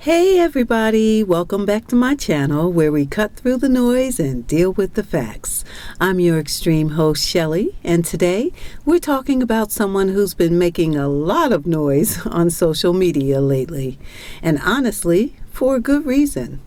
Hey everybody, welcome back to my channel where we cut through the noise and deal with the facts. I'm your extreme host Shelly, and today we're talking about someone who's been making a lot of noise on social media lately, and honestly, for a good reason.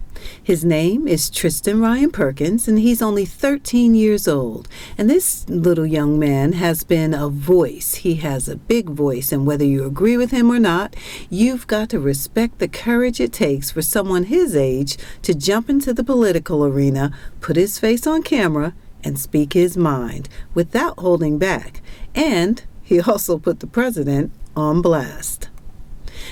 His name is Tristan Ryan Perkins, and he's only 13 years old. And this little young man has been a voice. He has a big voice, and whether you agree with him or not, you've got to respect the courage it takes for someone his age to jump into the political arena, put his face on camera, and speak his mind without holding back. And he also put the president on blast.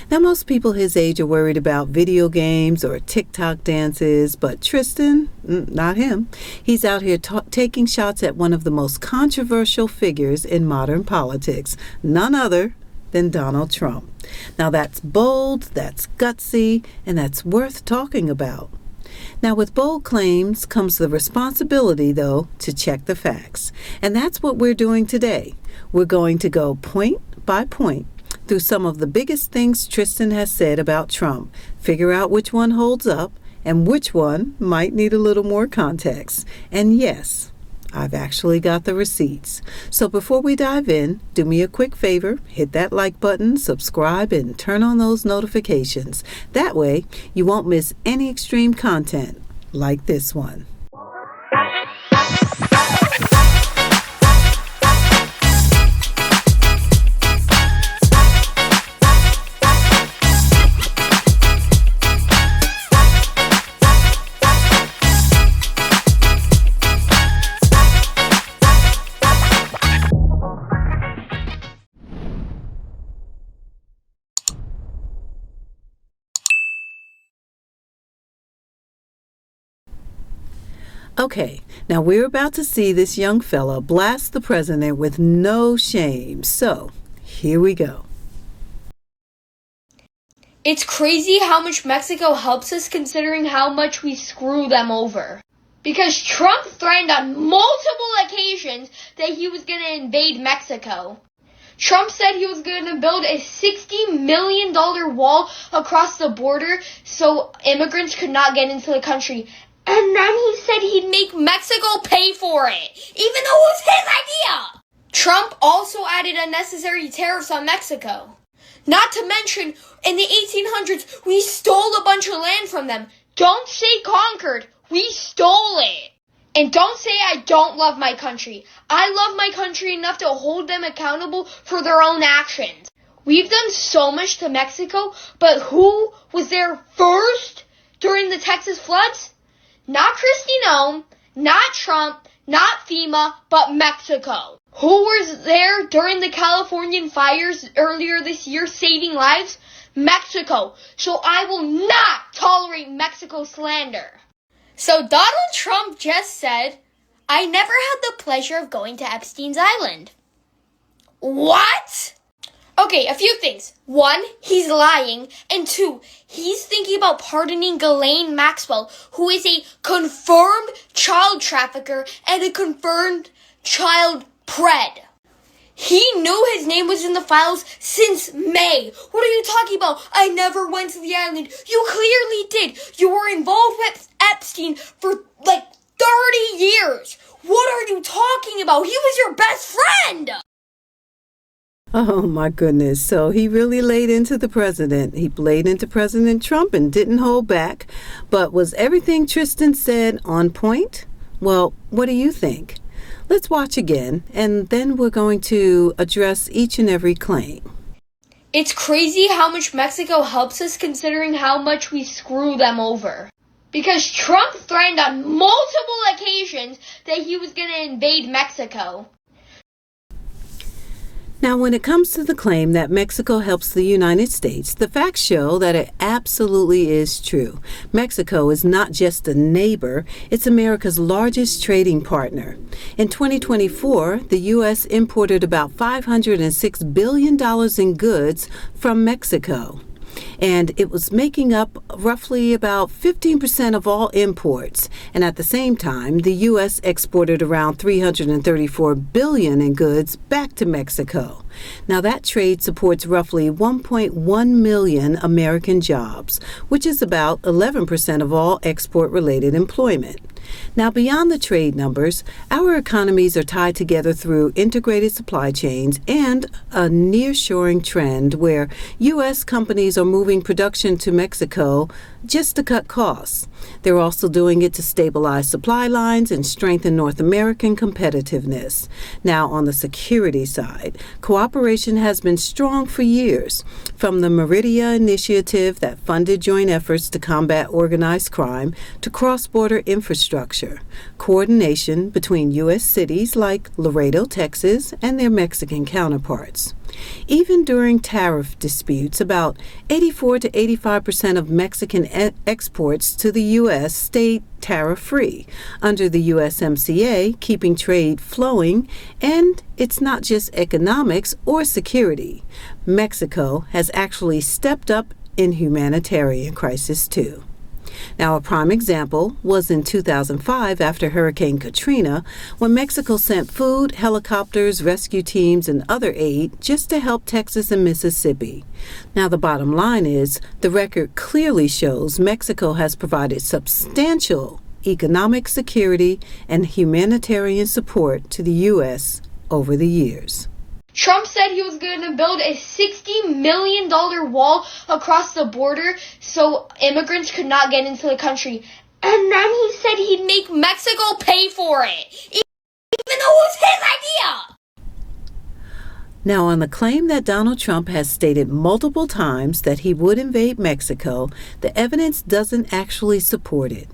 Now, most people his age are worried about video games or TikTok dances, but Tristan, not him. He's out here taking shots at one of the most controversial figures in modern politics, none other than Donald Trump. Now, that's bold, that's gutsy, and that's worth talking about. Now, with bold claims comes the responsibility, though, to check the facts. And that's what we're doing today. We're going to go point by point through some of the biggest things Tristan has said about Trump, figure out which one holds up and which one might need a little more context. And yes, I've actually got the receipts. So before we dive in, do me a quick favor, hit that like button, subscribe, and turn on those notifications. That way, you won't miss any extreme content like this one. Okay, now we're about to see this young fella blast the president with no shame. So, here we go. It's crazy how much Mexico helps us considering how much we screw them over. Because Trump threatened on multiple occasions that he was going to invade Mexico. Trump said he was going to build a $60 million wall across the border so immigrants could not get into the country. And then he said he'd make Mexico pay for it, even though it was his idea. Trump also added unnecessary tariffs on Mexico. Not to mention, in the 1800s, we stole a bunch of land from them. Don't say conquered, we stole it. And don't say I don't love my country. I love my country enough to hold them accountable for their own actions. We've done so much to Mexico, but who was there first during the Texas floods? Not Kristi Noem, not Trump, not FEMA, but Mexico. Who was there during the Californian fires earlier this year saving lives? Mexico. So I will not tolerate Mexico slander. So Donald Trump just said, I never had the pleasure of going to Epstein's Island. What? Okay, a few things. One, he's lying. And two, he's thinking about pardoning Gilly Maxwell, who is a confirmed child trafficker and a confirmed child pred. He knew his name was in the files since May. What are you talking about? I never went to the island. You clearly did. You were involved with Epstein for like 30 years. What are you talking about? He was your best friend. Oh my goodness. So he really laid into the president. He laid into President Trump and didn't hold back. But was everything Tristan said on point? Well, what do you think? Let's watch again, and then we're going to address each and every claim. It's crazy how much Mexico helps us considering how much we screw them over. Because Trump threatened on multiple occasions that he was going to invade Mexico. Now, when it comes to the claim that Mexico helps the United States, the facts show that it absolutely is true. Mexico is not just a neighbor, it's America's largest trading partner. In 2024, the U.S. imported about $506 billion in goods from Mexico. And it was making up roughly about 15% of all imports. And at the same time, the U.S. exported around $334 billion in goods back to Mexico. Now, that trade supports roughly 1.1 million American jobs, which is about 11% of all export-related employment. Now, beyond the trade numbers, our economies are tied together through integrated supply chains and a nearshoring trend where U.S. companies are moving production to Mexico just to cut costs. They're also doing it to stabilize supply lines and strengthen North American competitiveness. Now, on the security side, cooperation has been strong for years, from the Meridia Initiative that funded joint efforts to combat organized crime to cross-border infrastructure, coordination between U.S. cities like Laredo, Texas, and their Mexican counterparts. Even during tariff disputes, about 84 to 85% of Mexican exports to the U.S. stayed tariff-free under the USMCA, keeping trade flowing, and it's not just economics or security. Mexico has actually stepped up in humanitarian crisis too. Now, a prime example was in 2005 after Hurricane Katrina, when Mexico sent food, helicopters, rescue teams, and other aid just to help Texas and Mississippi. Now, the bottom line is the record clearly shows Mexico has provided substantial economic security and humanitarian support to the U.S. over the years. Trump said he was going to build a $60 million wall across the border so immigrants could not get into the country. And then he said he'd make Mexico pay for it, even though it was his idea. Now, on the claim that Donald Trump has stated multiple times that he would invade Mexico, the evidence doesn't actually support it.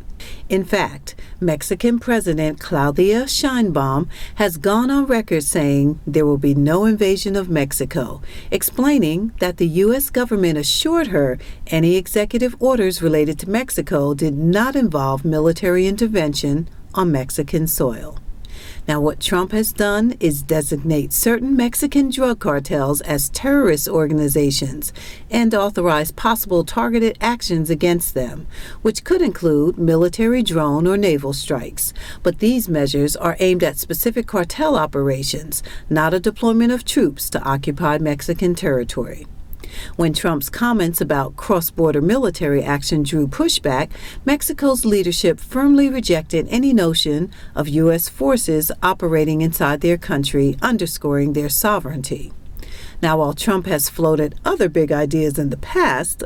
In fact, Mexican President Claudia Sheinbaum has gone on record saying there will be no invasion of Mexico, explaining that the U.S. government assured her any executive orders related to Mexico did not involve military intervention on Mexican soil. Now, what Trump has done is designate certain Mexican drug cartels as terrorist organizations and authorize possible targeted actions against them, which could include military drone or naval strikes. But these measures are aimed at specific cartel operations, not a deployment of troops to occupy Mexican territory. When Trump's comments about cross-border military action drew pushback, Mexico's leadership firmly rejected any notion of U.S. forces operating inside their country, underscoring their sovereignty. Now, while Trump has floated other big ideas in the past,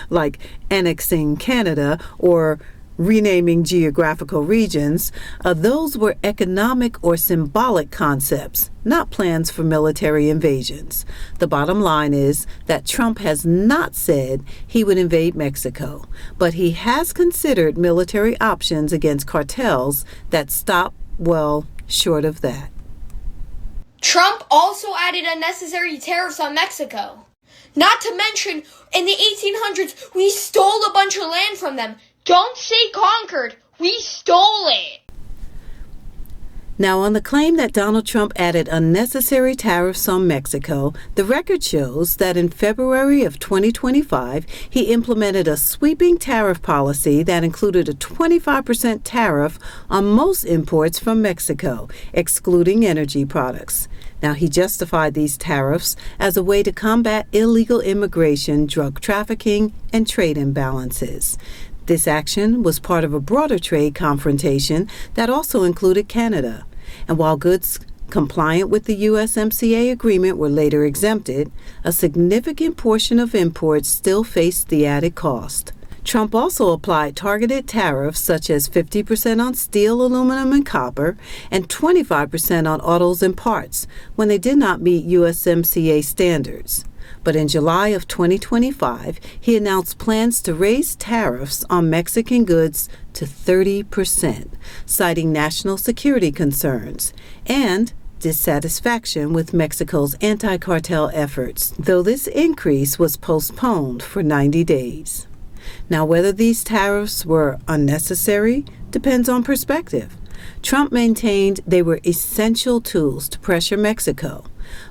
like annexing Canada or renaming geographical regions, those were economic or symbolic concepts, not plans for military invasions. The bottom line is that Trump has not said he would invade Mexico, but he has considered military options against cartels that stop, well, short of that. Trump also added unnecessary tariffs on Mexico. Not to mention, in the 1800s, we stole a bunch of land from them. Don't say conquered. We stole it. Now, on the claim that Donald Trump added unnecessary tariffs on Mexico, the record shows that in February of 2025, he implemented a sweeping tariff policy that included a 25% tariff on most imports from Mexico, excluding energy products. Now, he justified these tariffs as a way to combat illegal immigration, drug trafficking, and trade imbalances. This action was part of a broader trade confrontation that also included Canada. And while goods compliant with the USMCA agreement were later exempted, a significant portion of imports still faced the added cost. Trump also applied targeted tariffs such as 50% on steel, aluminum, and copper, and 25% on autos and parts when they did not meet USMCA standards. But in July of 2025, he announced plans to raise tariffs on Mexican goods to 30%, citing national security concerns and dissatisfaction with Mexico's anti-cartel efforts, though this increase was postponed for 90 days. Now, whether these tariffs were unnecessary depends on perspective. Trump maintained they were essential tools to pressure Mexico,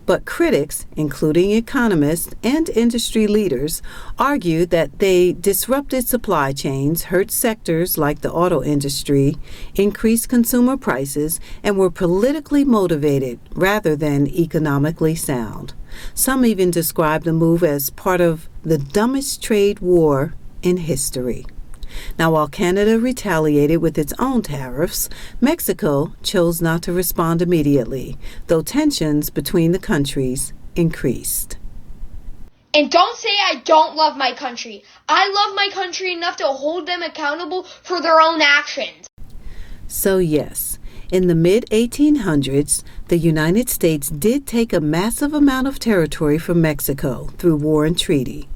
But critics, including economists and industry leaders, argued that they disrupted supply chains, hurt sectors like the auto industry, increased consumer prices, and were politically motivated rather than economically sound. Some even described the move as part of the dumbest trade war in history. Now, while Canada retaliated with its own tariffs, Mexico chose not to respond immediately, though tensions between the countries increased. And don't say I don't love my country. I love my country enough to hold them accountable for their own actions. So yes, in the mid-1800s, the United States did take a massive amount of territory from Mexico through war and treaty.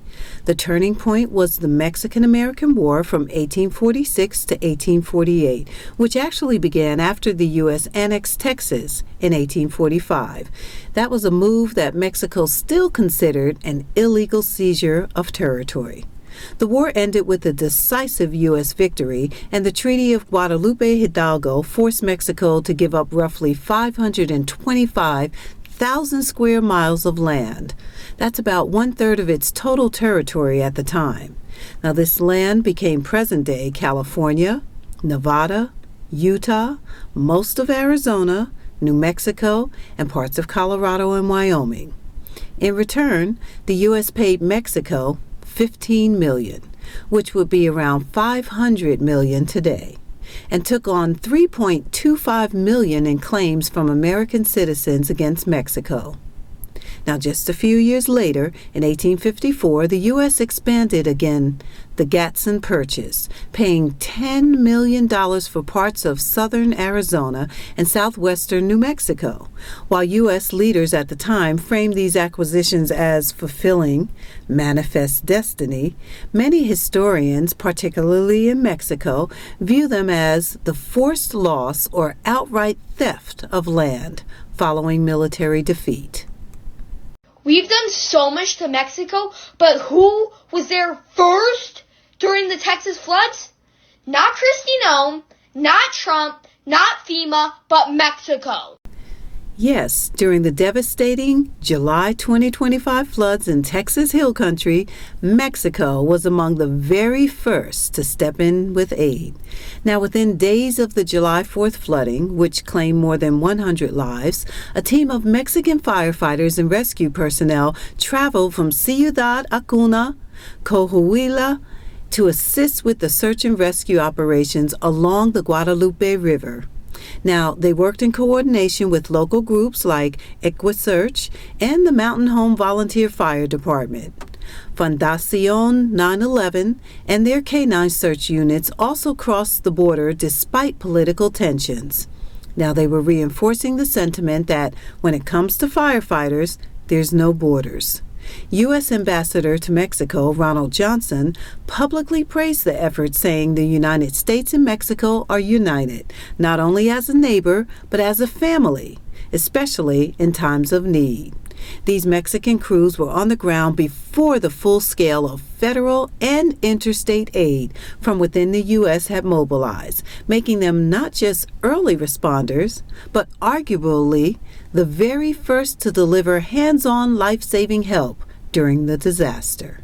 The turning point was the Mexican-American War from 1846 to 1848, which actually began after the U.S. annexed Texas in 1845. That was a move that Mexico still considered an illegal seizure of territory. The war ended with a decisive U.S. victory, and the Treaty of Guadalupe Hidalgo forced Mexico to give up roughly 525,000 square miles of land. That's about 1/3 of its total territory at the time. Now, this land became present-day California, Nevada, Utah, most of Arizona, New Mexico, and parts of Colorado and Wyoming. In return, the U.S. paid Mexico $15 million, which would be around $500 million today, and took on $3.25 million in claims from American citizens against Mexico. Now, just a few years later, in 1854, the U.S. expanded again the Gadsden Purchase, paying $10 million for parts of southern Arizona and southwestern New Mexico. While U.S. leaders at the time framed these acquisitions as fulfilling manifest destiny, many historians, particularly in Mexico, view them as the forced loss or outright theft of land following military defeat. We've done so much to Mexico, but who was there first during the Texas floods? Not Kristi Noem, not Trump, not FEMA, but Mexico. Yes, during the devastating July 2025 floods in Texas Hill Country, Mexico was among the very first to step in with aid. Now, within days of the July 4th flooding, which claimed more than 100 lives, a team of Mexican firefighters and rescue personnel traveled from Ciudad Acuna, Coahuila, to assist with the search and rescue operations along the Guadalupe River. Now, they worked in coordination with local groups like EquiSearch and the Mountain Home Volunteer Fire Department. Fundación 9/11 and their canine search units also crossed the border despite political tensions. Now, they were reinforcing the sentiment that when it comes to firefighters, there's no borders. U.S. Ambassador to Mexico, Ronald Johnson, publicly praised the effort, saying the United States and Mexico are united, not only as a neighbor, but as a family, especially in times of need. These Mexican crews were on the ground before the full scale of federal and interstate aid from within the U.S. had mobilized, making them not just early responders, but arguably the very first to deliver hands-on life-saving help during the disaster.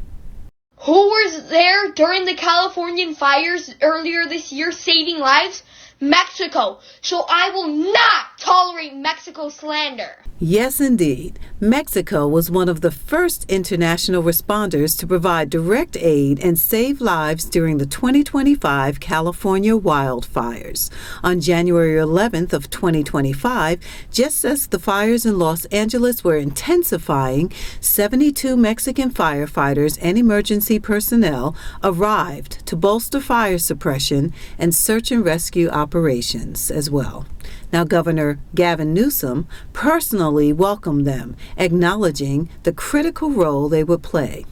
Who was there during the Californian fires earlier this year saving lives? Mexico. So I will not tolerate Mexico slander. Yes, indeed. Mexico was one of the first international responders to provide direct aid and save lives during the 2025 California wildfires. On January 11th of 2025, just as the fires in Los Angeles were intensifying, 72 Mexican firefighters and emergency personnel arrived to bolster fire suppression and search and rescue operations as well. Now, Governor Gavin Newsom personally welcomed them, acknowledging the critical role they would play.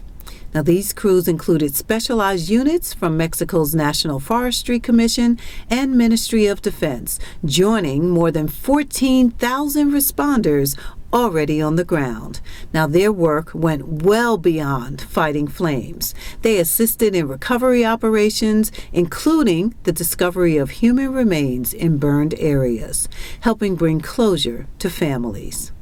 Now, these crews included specialized units from Mexico's National Forestry Commission and Ministry of Defense, joining more than 14,000 responders already on the ground. Now, their work went well beyond fighting flames. They assisted in recovery operations, including the discovery of human remains in burned areas, helping bring closure to families.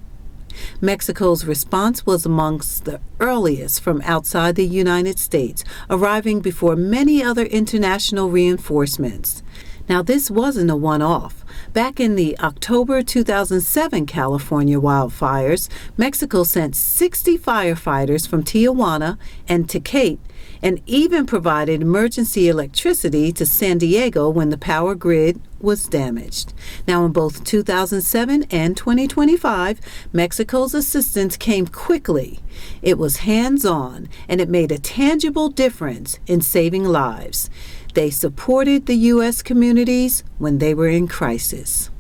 Mexico's response was amongst the earliest from outside the United States, arriving before many other international reinforcements. Now, this wasn't a one-off. Back in the October 2007 California wildfires, Mexico sent 60 firefighters from Tijuana and Tecate and even provided emergency electricity to San Diego when the power grid was damaged. Now, in both 2007 and 2025, Mexico's assistance came quickly. It was hands-on, and it made a tangible difference in saving lives. They supported the U.S. communities when they were in crisis.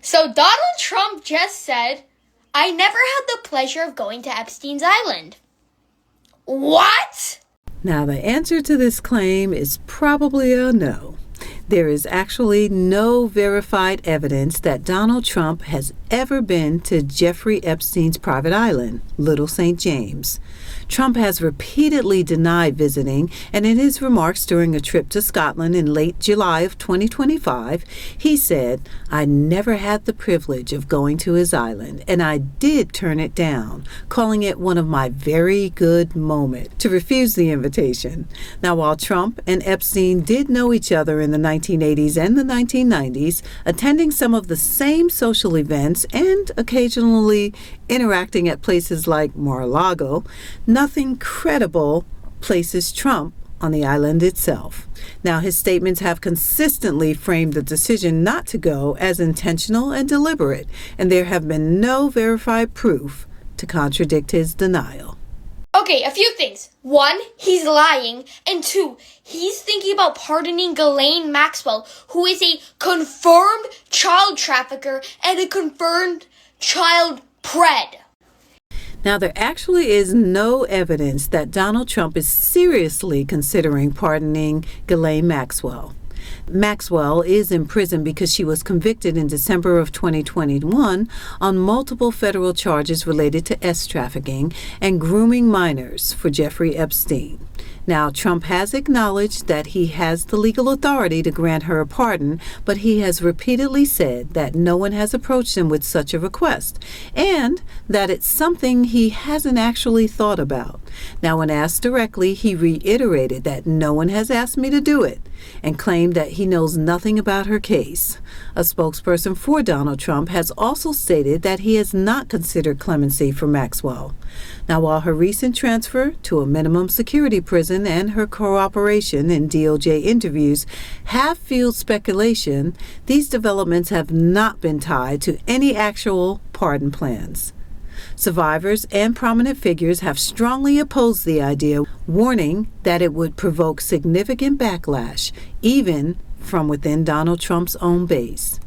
So Donald Trump just said, "I never had the pleasure of going to Epstein's Island." What? Now, the answer to this claim is probably a no. There is actually no verified evidence that Donald Trump has ever been to Jeffrey Epstein's private island, Little St. James. Trump has repeatedly denied visiting, and in his remarks during a trip to Scotland in late July of 2025, he said, "I never had the privilege of going to his island, and I did turn it down, calling it one of my very good moments to refuse the invitation." Now, while Trump and Epstein did know each other in the 1980s and the 1990s, attending some of the same social events and occasionally interacting at places like Mar-a-Lago, nothing credible places Trump on the island itself. Now, his statements have consistently framed the decision not to go as intentional and deliberate, and there have been no verified proof to contradict his denial. Okay, a few things. One, he's lying. And two, he's thinking about pardoning Gilly Maxwell, who is a confirmed child trafficker and a confirmed child pred. Now, there actually is no evidence that Donald Trump is seriously considering pardoning Gilly Maxwell. Maxwell is in prison because she was convicted in December of 2021 on multiple federal charges related to trafficking and grooming minors for Jeffrey Epstein. Now, Trump has acknowledged that he has the legal authority to grant her a pardon, but he has repeatedly said that no one has approached him with such a request, and that it's something he hasn't actually thought about. Now, when asked directly, he reiterated that no one has asked me to do it, and claimed that he knows nothing about her case. A spokesperson for Donald Trump has also stated that he has not considered clemency for Maxwell. Now, while her recent transfer to a minimum security prison and her cooperation in DOJ interviews have fueled speculation, these developments have not been tied to any actual pardon plans. Survivors and prominent figures have strongly opposed the idea, warning that it would provoke significant backlash, even from within Donald Trump's own base.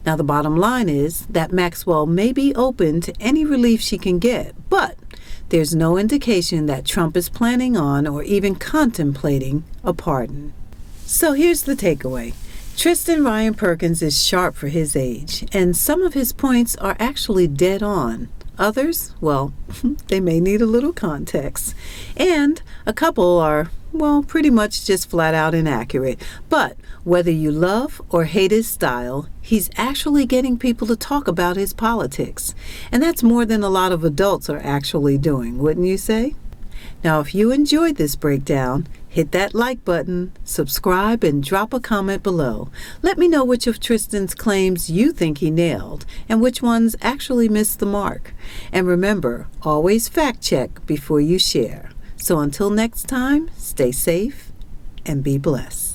Now, the bottom line is that Maxwell may be open to any relief she can get, but there's no indication that Trump is planning on or even contemplating a pardon. So here's the takeaway. Tristan Ryan Perkins is sharp for his age, and some of his points are actually dead on. Others, well, they may need a little context. And a couple are, well, pretty much just flat out inaccurate. But whether you love or hate his style, he's actually getting people to talk about his politics. And that's more than a lot of adults are actually doing, wouldn't you say? Now, if you enjoyed this breakdown, hit that like button, subscribe, and drop a comment below. Let me know which of Tristan's claims you think he nailed and which ones actually missed the mark. And remember, always fact check before you share. So until next time, stay safe and be blessed.